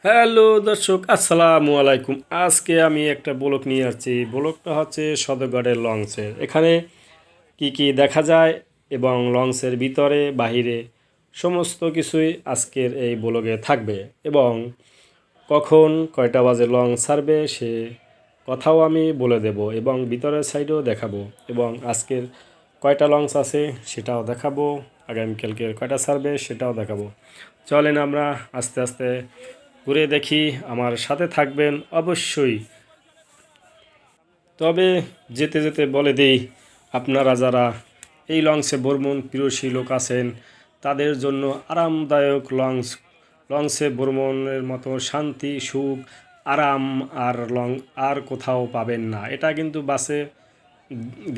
Hello দর্শক, আসসালামু আলাইকুম। আজকে আমি একটা ব্লগ নিয়ে আসছি। ব্লগটা হচ্ছে সদরঘাটের লঞ্চের। এখানে কি কি দেখা যায় এবং লঞ্চের ভিতরে বাহিরে সমস্ত কিছুই আজকের এই ব্লগে থাকবে। এবং কখন কয়টা বাজে লঞ্চ ছাড়বে সে কথাও আমি বলে দেব এবং ভিতরের সাইডেও দেখাবো। এবং আজকের কয়টা লঞ্চ আছে সেটাও দেখাবো, আগামীকালকে কয়টা ছাড়বে সেটাও দেখাবো। চলেন আমরা আস্তে আস্তে ঘুরে দেখি, আমার সাথে থাকবেন অবশ্যই। তবে যেতে যেতে বলে দেই, আপনারা যারা এই লঞ্চে ভ্রমণ প্রিয়সী লোক আছেন তাদের জন্য আরামদায়ক লঞ্চে ভ্রমণের মতো শান্তি, সুখ, আরাম আর কোথাও পাবেন না। এটা কিন্তু বাসে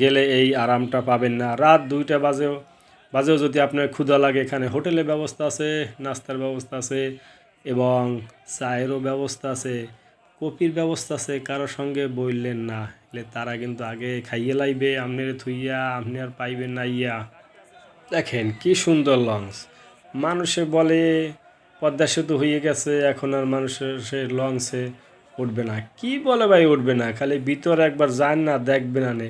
গেলে এই আরামটা পাবেন না। রাত 2টা বাজেও যদি আপনার ক্ষুধা লাগে, এখানে হোটেলের ব্যবস্থা আছে, নাস্তার ব্যবস্থা আছে এবং চায়েরও ব্যবস্থা আছে, কপির ব্যবস্থা আছে। কারোর সঙ্গে বললেন না এলে তারা কিন্তু আগে খাইয়ে লাইবে, আপনার থুইয়া আপনি আর পাইবেন না ইয়া। দেখেন কি সুন্দর লঞ্চ। মানুষে বলে পদ্মা সেতু হয়ে গেছে, এখন আর মানুষের সে লঞ্চে উঠবে না। কি বলে ভাই উঠবে না? খালি ভিতরে একবার যান না, দেখবেন না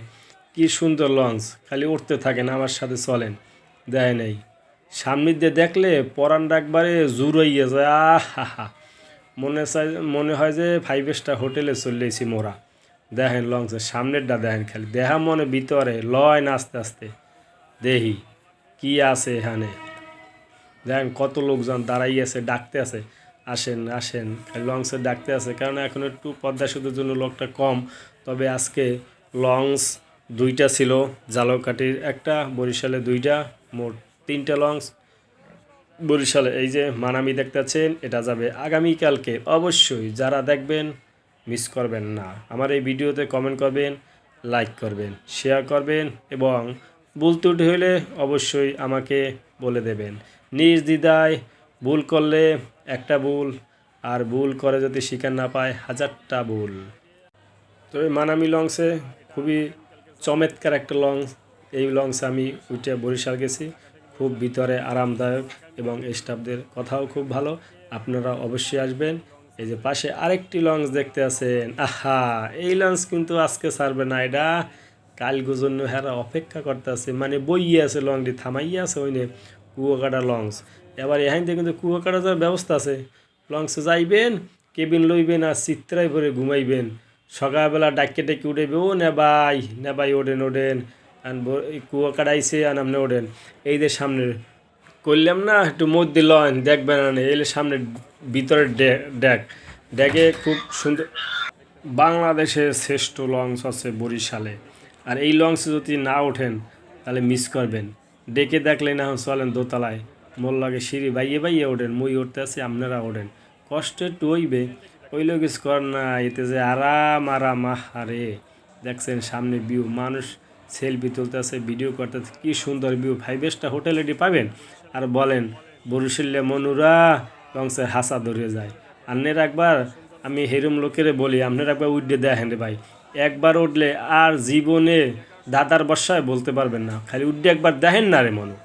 কি সুন্দর লঞ্চ। খালি উঠতে থাকেন, আমার সাথে চলেন। দেয় নেই সামনের দিয়ে দেখলে পরানটা একবারে জোর হইয়া যায়। আহা হা, মনে হয় যে 5 স্টার হোটেলে চলেছি মোরা। দেখেন লঞ্চের সামনেরটা দেখেন, খালি দেহা মনে ভিতরে লয় না আস্তে আস্তে। দেহি কি আছে এখানে, দেখেন কত লোকজন দাঁড়াই আছে, ডাকতে আছে আসেন আসেন, খালি লঞ্চে ডাকতে আছে। কারণ এখন একটু পদ্মা সেতুর জন্য লোকটা কম। তবে আজকে লঞ্চ 2টা ছিল, জালকাঠির একটা, বরিশালে 2টা, মোট 3টা লঞ্চ। বরিশালে এই যে মানামি দেখতেছেন, এটা যাবে আগামীকালকে। অবশ্যই যারা দেখবেন মিস করবেন না। আমার এই ভিডিওতে কমেন্ট করবেন, লাইক করবেন, শেয়ার করবেন এবং ভুল ত্রুটি হলে অবশ্যই আমাকে বলে দেবেন নিজ দ্বিধায়। ভুল করলে একটা ভুল, আর ভুল করে যদি শিকার না পায় 1000টা ভুল। তো এই মানামি লঞ্চে খুবই চমৎকার একটা লঞ্চ। এই লঞ্চে আমি উঠে বরিশাল গেছি, খুব ভিতরে আরামদায়ক এবং স্টাফদের কথাও খুব ভালো। আপনারা অবশ্যই আসবেন। এই যে পাশে আরেকটি লঞ্চ দেখতে আছেন, আহা, এই লঞ্চ কিন্তু আজকে ছাড়বে না। এটা কালকে জন্য হেরা অপেক্ষা করতে আছে, মানে বইয়ে আছে, লঞ্চটি থামাইয়া আছে ওইনে, কুয়াকাটা লঞ্চ। এবার এখান থেকে কিন্তু কুয়াকাটা যাওয়ার ব্যবস্থা আছে। লঞ্চে যাইবেন, কেবিন লইবেন আর চিত্রাই ভরে ঘুমাইবেন। সকালবেলা ডাক্কে ডেকে উঠেবে, ও নে ভাই ওঠেন ওঠেন, আর কুয়াকাটা আইসে আর আপনি ওঠেন। এই যে সামনে করলাম না একটু মধ্যে লন দেখবেন না, এলে সামনে ভিতরে ডেকে খুব সুন্দর। বাংলাদেশের শ্রেষ্ঠ লঞ্চ আছে বরিশালে। আর এই লঞ্চে যদি না ওঠেন তাহলে মিস করবেন। ডেকে দেখলে না চলেন দোতলায়, মোর লাগে সিঁড়ি বাইয়ে বাইয়ে ওঠেন, মুই উঠতে আছি আপনারা ওঠেন। কষ্ট একটু হইবে, হইলেও কিছু কর না। এতে যে আরাম আরাম, আরে দেখছেন সামনে ভিউ, মানুষ সেলফি তুলতেছে, ভিডিও করতেছে, কি সুন্দর ভিউ। 5 স্টার হোটেলেটি পাবেন আর বলেন বরিশালে মনুরা লঞ্চের হাসা ধরে যায়। আন্নের একবার আমি হেরম লোকেরে বলি, আপনার একবার উঠে দেখেন রে ভাই, একবার উঠলে আর জীবনে দাদার বর্ষায় বলতে পারবেন না। খালি উঠে একবার দেখেন না রে মনু,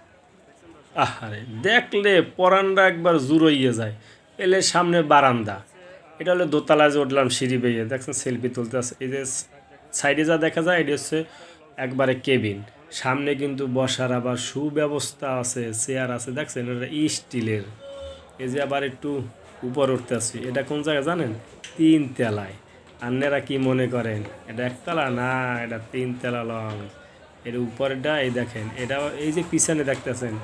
আহারে দেখলে পরানটা একবার জুড়ইয়ে যায়। এলে সামনে বারান্দা, এটা হলো দোতলায় যে উঠলাম সিঁড়ি বেয়ে, দেখছেন সেলফি তুলতে আছে। এই যে সাইডে যা দেখা যায় এটি হচ্ছে একবারে কেবিন। সামনে কিন্তু বসার আবার সুব্যবস্থা আছে, চেয়ার আছে, দেখছেন এটা স্টিলের। এই যে আবার একটু উপর উঠতে আসছি, এটা কোন জায়গায় জানেন? 3 তলায়। আপনারা কি মনে করেন এটা 1 তলা? না, এটা 3 তলা লঞ্চ। এর উপরটা এই দেখেন, এটা এই যে পিছনে দেখতেছেন,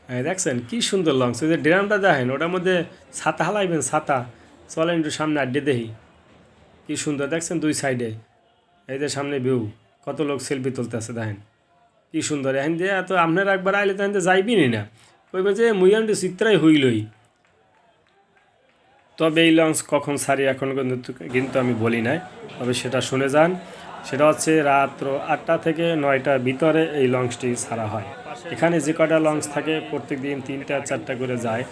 হ্যাঁ দেখছেন কি সুন্দর লঞ্চ। ওই যে ড্রামটা দেখেন, ওটার মধ্যে ছাতা হালাইবেন, ছাতা। চলেন একটু সামনে আড্ডে দেখি, কি সুন্দর দেখছেন 2 সাইডে। এই যে সামনে ভিউ, কত লোক সেলফি তুলতেছে দেখেন, কি সুন্দর। এখন দিয়ে তো আপনারা একবার আইলে তো এখান যাইবিনি না, কইবে যে মুইয়ানটি চিত্রাই হইলই। তবে এই লঞ্চ কখন ছাড়ি এখন কিন্তু আমি বলি নাই, তবে সেটা শুনে যান। সেটা হচ্ছে রাত্র 8টা থেকে 9টার ভিতরে এই লঞ্চটি ছাড়া হয়। এখানে যে কটা লঞ্চ থাকে প্রত্যেক দিন 3টা 4টা করে যায়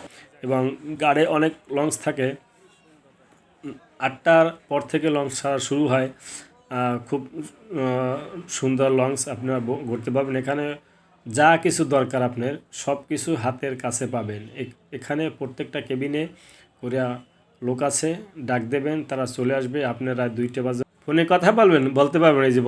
এবং গাড়ে অনেক লঞ্চ থাকে। 8টার পর থেকে লঞ্চ ছাড়া শুরু হয়। খুব সুন্দর লঞ্চ, আপনারা ঘুরতে পারবেন। এখানে যা কিছু দরকার আপনার সব কিছু হাতের কাছে পাবেন। এখানে প্রত্যেকটা কেবিনে ওরা লোক আছে, ডাক দেবেন, তারা চলে আসবে। আপনারা 2টা বাজে ফোনে কথা বলবেন, বলতে পারবেন, এই যে